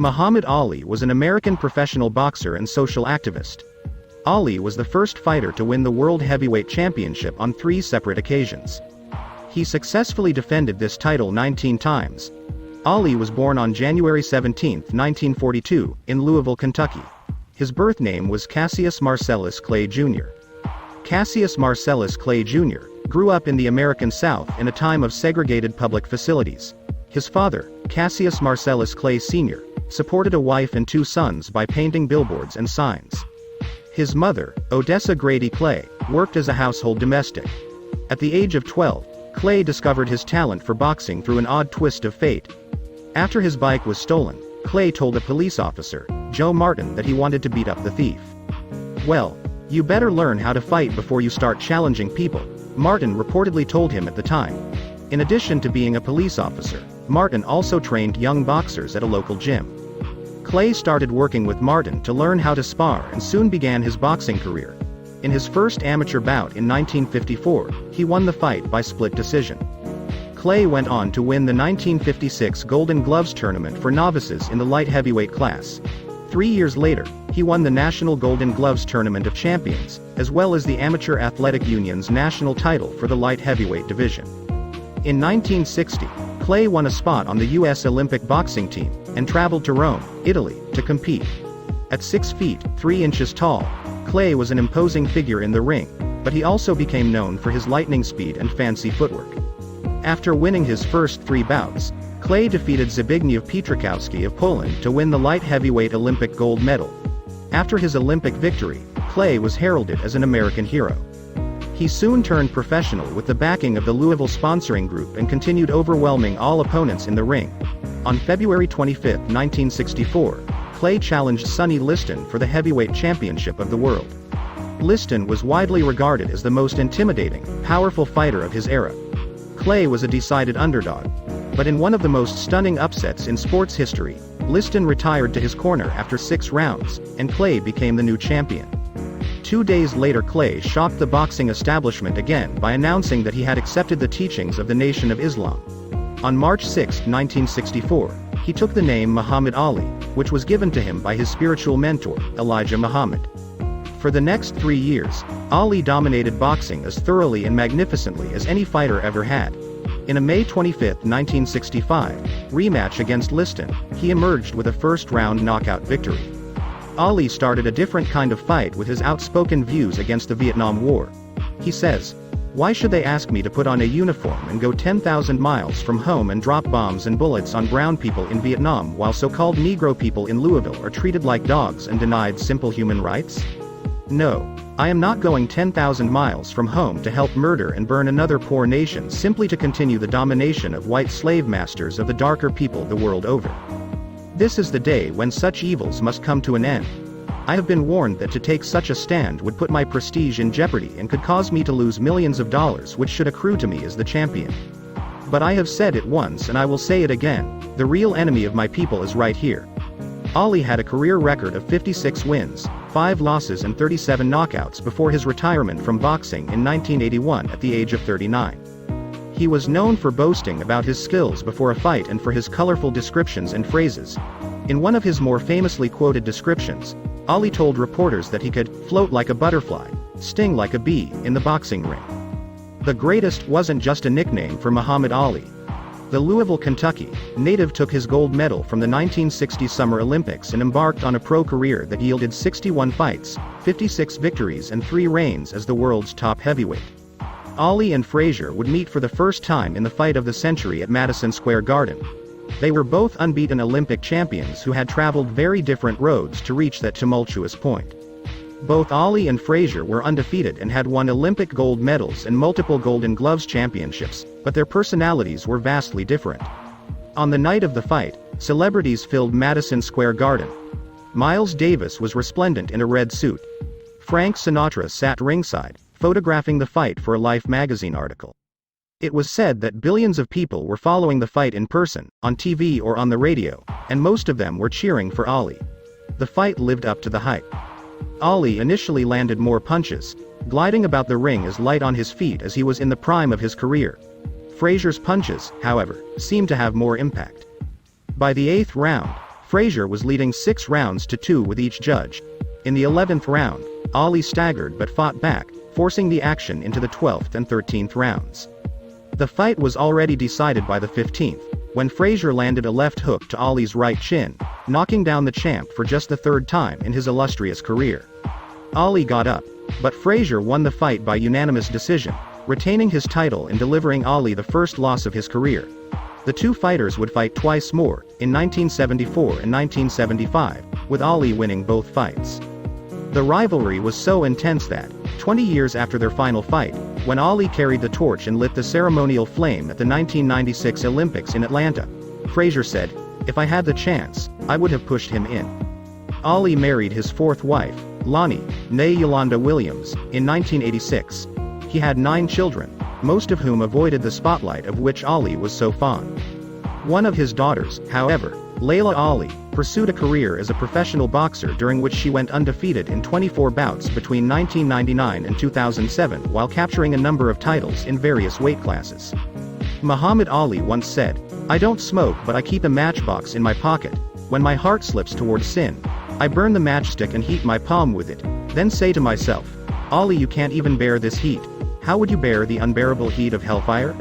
Muhammad Ali was an American professional boxer and social activist. Ali was the first fighter to win the World Heavyweight Championship on 3 separate occasions. He successfully defended this title 19 times. Ali was born on January 17, 1942, in Louisville, Kentucky. His birth name was Cassius Marcellus Clay Jr. Cassius Marcellus Clay Jr. grew up in the American South in a time of segregated public facilities. His father, Cassius Marcellus Clay Sr., supported a wife and 2 sons by painting billboards and signs. His mother, Odessa Grady Clay, worked as a household domestic. At the age of 12, Clay discovered his talent for boxing through an odd twist of fate. After his bike was stolen, Clay told a police officer, Joe Martin, that he wanted to beat up the thief. "Well, you better learn how to fight before you start challenging people," Martin reportedly told him at the time. In addition to being a police officer, Martin also trained young boxers at a local gym. Clay started working with Martin to learn how to spar and soon began his boxing career. In his first amateur bout in 1954, he won the fight by split decision. Clay went on to win the 1956 Golden Gloves tournament for novices in the light heavyweight class. 3 years later, he won the National Golden Gloves Tournament of Champions, as well as the Amateur Athletic Union's national title for the light heavyweight division. In 1960, Clay won a spot on the U.S. Olympic boxing team, and traveled to Rome, Italy, to compete. At 6 feet, 3 inches tall, Clay was an imposing figure in the ring, but he also became known for his lightning speed and fancy footwork. After winning his first 3 bouts, Clay defeated Zbigniew Pietrzykowski of Poland to win the light heavyweight Olympic gold medal. After his Olympic victory, Clay was heralded as an American hero. He soon turned professional with the backing of the Louisville sponsoring group and continued overwhelming all opponents in the ring. On February 25, 1964, Clay challenged Sonny Liston for the heavyweight championship of the world. Liston was widely regarded as the most intimidating, powerful fighter of his era. Clay was a decided underdog. But in one of the most stunning upsets in sports history, Liston retired to his corner after 6 rounds, and Clay became the new champion. 2 days later, Clay shocked the boxing establishment again by announcing that he had accepted the teachings of the Nation of Islam. On March 6, 1964, he took the name Muhammad Ali, which was given to him by his spiritual mentor, Elijah Muhammad. For the next 3 years, Ali dominated boxing as thoroughly and magnificently as any fighter ever had. In a May 25, 1965, rematch against Liston, he emerged with a first-round knockout victory. Ali started a different kind of fight with his outspoken views against the Vietnam War. He says, "Why should they ask me to put on a uniform and go 10,000 miles from home and drop bombs and bullets on brown people in Vietnam while so-called Negro people in Louisville are treated like dogs and denied simple human rights? No. I am not going 10,000 miles from home to help murder and burn another poor nation simply to continue the domination of white slave masters of the darker people the world over. This is the day when such evils must come to an end. I have been warned that to take such a stand would put my prestige in jeopardy and could cause me to lose millions of dollars which should accrue to me as the champion. But I have said it once and I will say it again, the real enemy of my people is right here." Ali had a career record of 56 wins, 5 losses and 37 knockouts before his retirement from boxing in 1981 at the age of 39. He was known for boasting about his skills before a fight and for his colorful descriptions and phrases. In one of his more famously quoted descriptions, Ali told reporters that he could float like a butterfly, sting like a bee, in the boxing ring. The greatest wasn't just a nickname for Muhammad Ali. The Louisville, Kentucky native took his gold medal from the 1960 Summer Olympics and embarked on a pro career that yielded 61 fights, 56 victories and 3 reigns as the world's top heavyweight. Ali and Frazier would meet for the first time in the fight of the century at Madison Square Garden. They were both unbeaten Olympic champions who had traveled very different roads to reach that tumultuous point. Both Ali and Frazier were undefeated and had won Olympic gold medals and multiple Golden Gloves championships, but their personalities were vastly different. On the night of the fight, celebrities filled Madison Square Garden. Miles Davis was resplendent in a red suit. Frank Sinatra sat ringside, photographing the fight for a Life magazine article. It was said that billions of people were following the fight in person, on TV or on the radio, and most of them were cheering for Ali. The fight lived up to the hype. Ali initially landed more punches, gliding about the ring as light on his feet as he was in the prime of his career. Frazier's punches, however, seemed to have more impact. By the 8th round, Frazier was leading 6 rounds to 2 with each judge. In the 11th round, Ali staggered but fought back, forcing the action into the 12th and 13th rounds. The fight was already decided by the 15th, when Frazier landed a left hook to Ali's right shin, knocking down the champ for just the 3rd time in his illustrious career. Ali got up, but Frazier won the fight by unanimous decision, retaining his title and delivering Ali the first loss of his career. The two fighters would fight twice more, in 1974 and 1975, with Ali winning both fights. The rivalry was so intense that, 20 years after their final fight, when Ali carried the torch and lit the ceremonial flame at the 1996 Olympics in Atlanta, Frazier said, "If I had the chance, I would have pushed him in." Ali married his 4th wife, Lonnie, née Yolanda Williams, in 1986. He had 9 children, most of whom avoided the spotlight of which Ali was so fond. One of his daughters, however, Layla Ali, pursued a career as a professional boxer during which she went undefeated in 24 bouts between 1999 and 2007 while capturing a number of titles in various weight classes. Muhammad Ali once said, "I don't smoke but I keep a matchbox in my pocket. When my heart slips towards sin, I burn the matchstick and heat my palm with it, then say to myself, Ali, you can't even bear this heat. How would you bear the unbearable heat of hellfire?"